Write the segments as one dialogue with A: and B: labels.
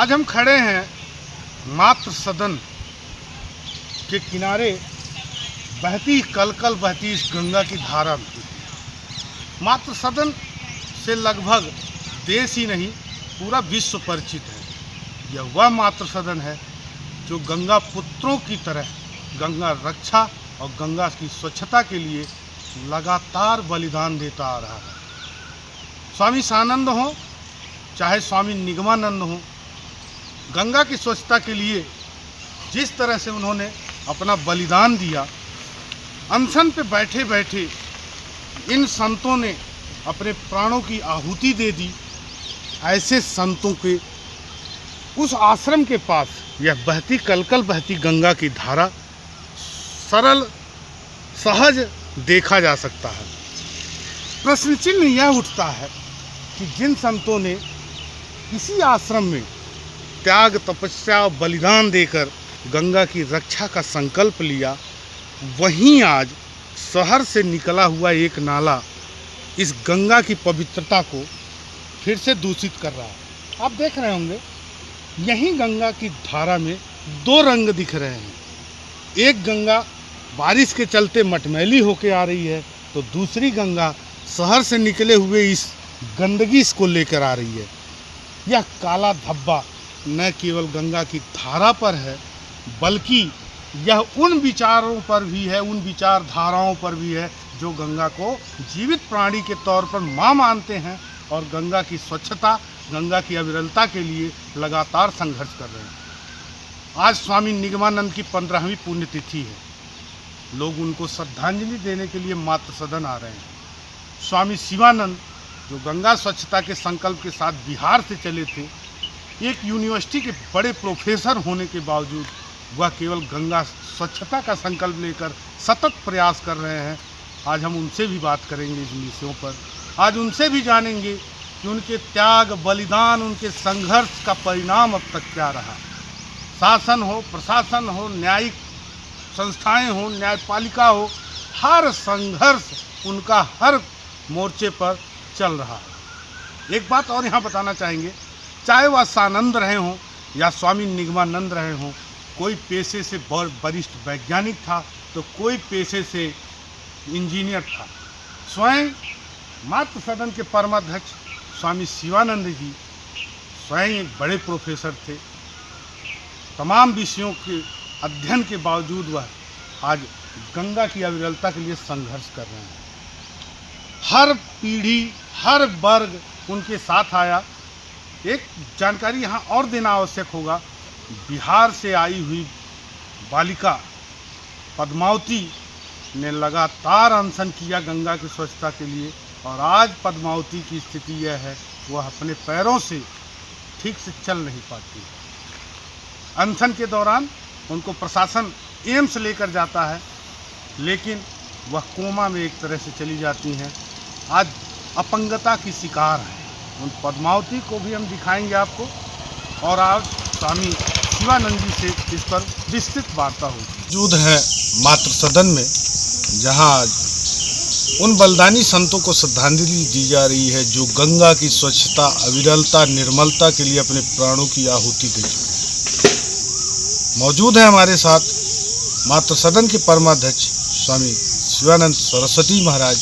A: आज हम खड़े हैं मातृ सदन के किनारे बहती कलकल बहती इस गंगा की धारा में। मातृ सदन से लगभग देश ही नहीं पूरा विश्व परिचित है। यह वह मातृ सदन है जो गंगा पुत्रों की तरह गंगा रक्षा और गंगा की स्वच्छता के लिए लगातार बलिदान देता आ रहा है। स्वामी सानंद हो चाहे स्वामी निगमानंद हो, गंगा की स्वच्छता के लिए जिस तरह से उन्होंने अपना बलिदान दिया, अनशन पे बैठे बैठे इन संतों ने अपने प्राणों की आहुति दे दी। ऐसे संतों के उस आश्रम के पास यह बहती कलकल बहती गंगा की धारा सरल सहज देखा जा सकता है। प्रश्न चिन्ह यह उठता है कि जिन संतों ने इसी आश्रम में त्याग तपस्या और बलिदान देकर गंगा की रक्षा का संकल्प लिया, वहीं आज शहर से निकला हुआ एक नाला इस गंगा की पवित्रता को फिर से दूषित कर रहा है। आप देख रहे होंगे यहीं गंगा की धारा में दो रंग दिख रहे हैं। एक गंगा बारिश के चलते मटमैली होके आ रही है, तो दूसरी गंगा शहर से निकले हुए इस गंदगी इसको लेकर आ रही है। यह काला धब्बा न केवल गंगा की धारा पर है, बल्कि यह उन विचारों पर भी है, उन विचारधाराओं पर भी है जो गंगा को जीवित प्राणी के तौर पर माँ मानते हैं और गंगा की स्वच्छता, गंगा की अविरलता के लिए लगातार संघर्ष कर रहे हैं। आज स्वामी निगमानंद की 15वीं पुण्यतिथि है। लोग उनको श्रद्धांजलि देने के लिए मातृ सदन आ रहे हैं। स्वामी शिवानंद जो गंगा स्वच्छता के संकल्प के साथ बिहार से चले थे, एक यूनिवर्सिटी के बड़े प्रोफेसर होने के बावजूद वह केवल गंगा स्वच्छता का संकल्प लेकर सतत प्रयास कर रहे हैं। आज हम उनसे भी बात करेंगे इस विषयों पर। आज उनसे भी जानेंगे कि उनके त्याग बलिदान, उनके संघर्ष का परिणाम अब तक क्या रहा। शासन हो, प्रशासन हो, न्यायिक संस्थाएं हो, न्यायपालिका हो, हर संघर्ष उनका हर मोर्चे पर चल रहा है। एक बात और यहाँ बताना चाहेंगे, चाहे वह सानंद रहे हों या स्वामी निगमानंद रहे हों, कोई पेशे से वरिष्ठ वैज्ञानिक था तो कोई पेशे से इंजीनियर था। स्वयं मातृ सदन के परमाध्यक्ष स्वामी शिवानंद जी स्वयं एक बड़े प्रोफेसर थे। तमाम विषयों के अध्ययन के बावजूद वह आज गंगा की अविरलता के लिए संघर्ष कर रहे हैं। हर पीढ़ी, हर वर्ग उनके साथ आया। एक जानकारी यहाँ और देना आवश्यक होगा, बिहार से आई हुई बालिका पद्मावती ने लगातार अनशन किया गंगा की स्वच्छता के लिए, और आज पद्मावती की स्थिति यह है वह अपने पैरों से ठीक से चल नहीं पाती है। अनशन के दौरान उनको प्रशासन एम्स लेकर जाता है, लेकिन वह कोमा में एक तरह से चली जाती हैं। आज अपंगता की शिकार है। उन पद्मावती को भी हम दिखाएंगे आपको, और आज स्वामी शिवानंद जी से इस पर विस्तृत वार्ता होगी। मौजूद है मातृ सदन में, जहां उन बलिदानी संतों को श्रद्धांजलि दी जा रही है जो गंगा की स्वच्छता, अविरलता, निर्मलता के लिए अपने प्राणों की आहुति दे चुके। मौजूद है हमारे साथ मातृ सदन के परमाध्यक्ष स्वामी शिवानंद सरस्वती महाराज,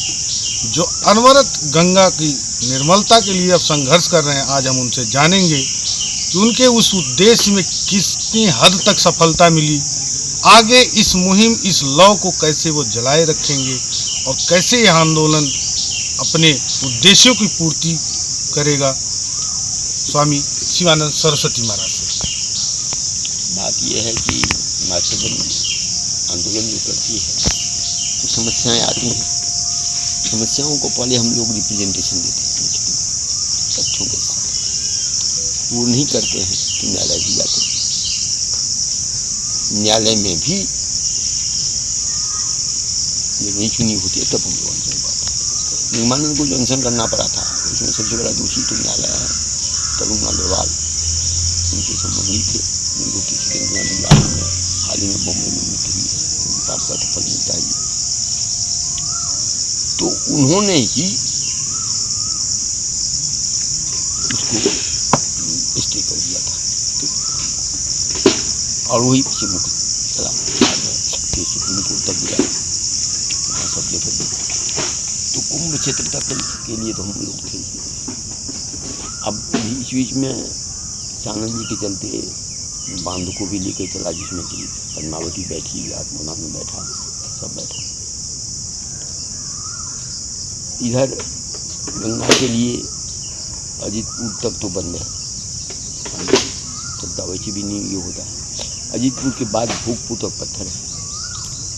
A: जो अनवरत गंगा की निर्मलता के लिए अब संघर्ष कर रहे हैं। आज हम उनसे जानेंगे कि उनके उस उद्देश्य में कितनी हद तक सफलता मिली, आगे इस मुहिम, इस लौ को कैसे वो जलाए रखेंगे और कैसे यह आंदोलन अपने उद्देश्यों की पूर्ति करेगा। स्वामी शिवानंद सरस्वती महाराज से
B: बात यह है कि मातृ सदन आंदोलन जो करती है तो समस्याएं आती हैं। समस्याओं को पहले हम लोग रिप्रेजेंटेशन देते हैं तथ्यों के साथ, वो नहीं करते हैं तो न्यायालय भी जाते हैं। न्यायालय में भी जब नहीं चुनी होती है तब हम लोग अनशन पाते हैं। निगमानंद को जो अनशन करना पड़ा था उसमें सबसे बड़ा दोषी तो न्यायालय है। तरुण अग्रवाल उनके संबंधी थे, उनको किसी दिन में हाल ही में बॉम्बे में मृत्यु हुई है, पाप का तो फल मिलता ही। तो उन्होंने ही उसको स्टे कर दिया था। और वही से मुख चला फिर सुप्रीम कोर्ट तक गया, वहाँ सब जगह भी। तो कुंभ क्षेत्र तक के लिए तो हम लोग थे। अब बीच बीच में सानंद जी के चलते बांध को भी लेकर चला, जिसमें कि पद्मावती बैठी, आत्मना में बैठा, सब बैठा। इधर गंगा के लिए अजीतपुर तक तो बंद है, चलता वैसे भी नहीं ये होता है। अजीतपुर के बाद भोगपुर तक पत्थर है,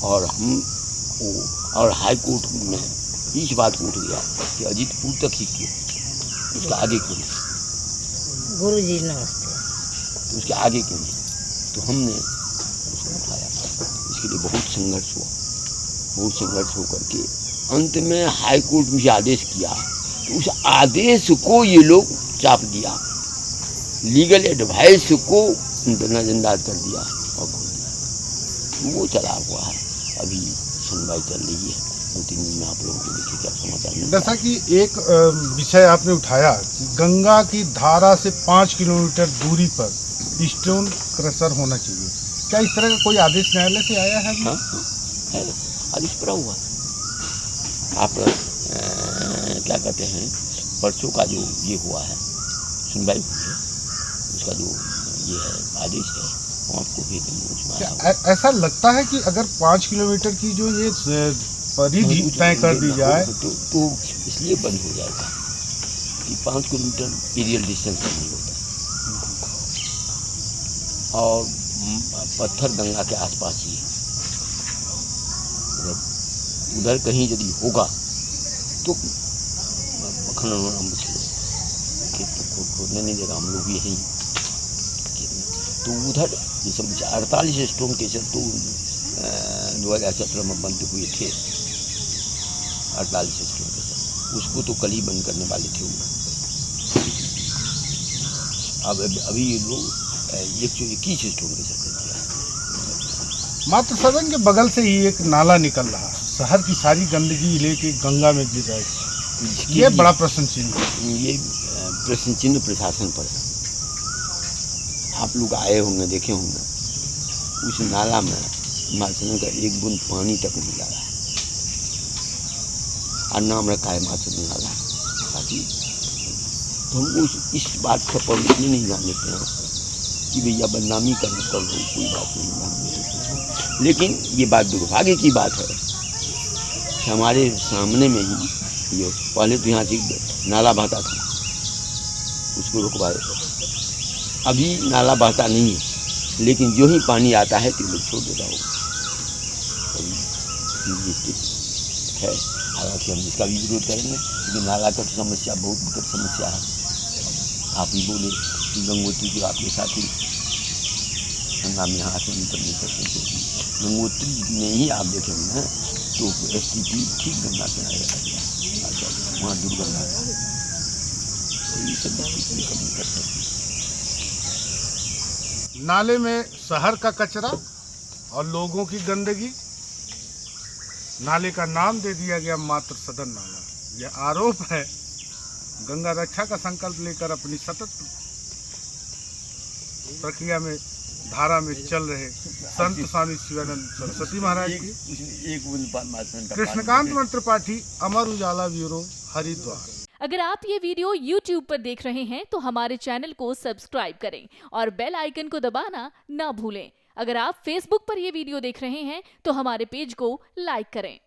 B: और हम और हाई कोर्ट में इस बात को उठ गया कि अजीतपुर तक ही क्यों, उसका आगे क्यों नहीं।
C: गुरु जी नमस्ते।
B: तो उसके आगे क्यों नहीं, तो हमने उसको उठाया। इसके लिए बहुत संघर्ष हुआ, बहुत संघर्ष होकर के अंत में हाई कोर्ट में आदेश किया, तो उस आदेश को ये लोग चाप दिया, लीगल एडवाइस को नजरअंदाज कर दिया और खोल दिया। वो चला हुआ है, अभी सुनवाई चल रही है, 2-3 दिन में आप लोगों को देखिए क्या समाचार मिलता है।
A: जैसा कि एक विषय आपने उठाया कि गंगा की धारा से 5 किलोमीटर दूरी पर स्टोन क्रशर होना चाहिए, क्या इस तरह का कोई आदेश न्यायालय से आया है?
B: हाँ, है आदेश पड़ा हुआ। आप क्या कहते हैं, परसों का जो ये हुआ है, सुनवाई हुई है, उसका जो ये है आदेश है, वो आपको भी उसमें आया होगा।
A: ऐसा लगता है कि अगर 5 किलोमीटर की जो ये परिधि तय कर दी जाए
B: तो इसलिए बंद हो जाएगा कि 5 किलोमीटर एरियल डिस्टेंस नहीं होता, और पत्थर गंगा के आसपास ही है। उधर कहीं यदि होगा तो खनन होना मुश्किल है, खेत को खोदने नहीं देगा, हम लोग भी यहीं खेत में। तो उधर ये सब 48 स्टोन के चल तो 2017 में बंद हुए थे, 48 स्टोन के चल, उसको तो कल ही बंद करने वाले थे वो। अब अभी ये लोग 121 स्टोन के चल दिया।
A: मात्र सदन के बगल से ही एक नाला निकल रहा है, शहर की सारी गंदगी लेके गंगा में गिर रही है, ये बड़ा प्रश्न चिन्ह है।
B: ये प्रश्न चिन्ह प्रशासन पर है। आप लोग आए होंगे, देखे होंगे, उस नाला में हिमाचल का एक बूंद पानी तक नहीं लगा, और नाम रखा है हिमाचल नाला। ताकि तो हम इस बात का पब्लिकली नहीं जान लेते हैं कि भैया बदनामी कर लो, कोई बात नहीं जान लेते। लेकिन ये बात दुर्भाग्य की बात है कि हमारे सामने में ही ये पहले तो यहाँ से नाला बहता था, उसको रुकवाए, अभी नाला बहता नहीं है, लेकिन जो ही पानी आता है तो लोग छोड़ देता होगा। है, हालांकि हम इसका भी विरोध करेंगे, क्योंकि नाला का तो समस्या बहुत विकट समस्या है। आप ही बोले कि गंगोत्री जो आपके साथ ही गंगा में हाथ में निकल नहीं सकते, क्योंकि गंगोत्री में ही आप देखेंगे ना तो स्थिति ठीक गंगा किनारे रखा गया, वहाँ दुर्गंगा था, तो ये सब चीज़ कम कर सकती।
A: नाले में शहर का कचरा और लोगों की गंदगी, नाले का नाम दे दिया गया मात्र सदन नाला। यह आरोप है गंगा रक्षा का संकल्प लेकर अपनी सतत प्रक्रिया में धारा में चल रहे संत स्वामी शिवानंद सरस्वती महाराज की। कृष्णकांत मंत्र पाठी, अमर उजाला ब्यूरो, हरिद्वार।
D: अगर आप ये वीडियो YouTube पर देख रहे हैं तो हमारे चैनल को सब्सक्राइब करें और बेल आइकन को दबाना ना भूलें। अगर आप Facebook पर ये वीडियो देख रहे हैं तो हमारे पेज को लाइक करें।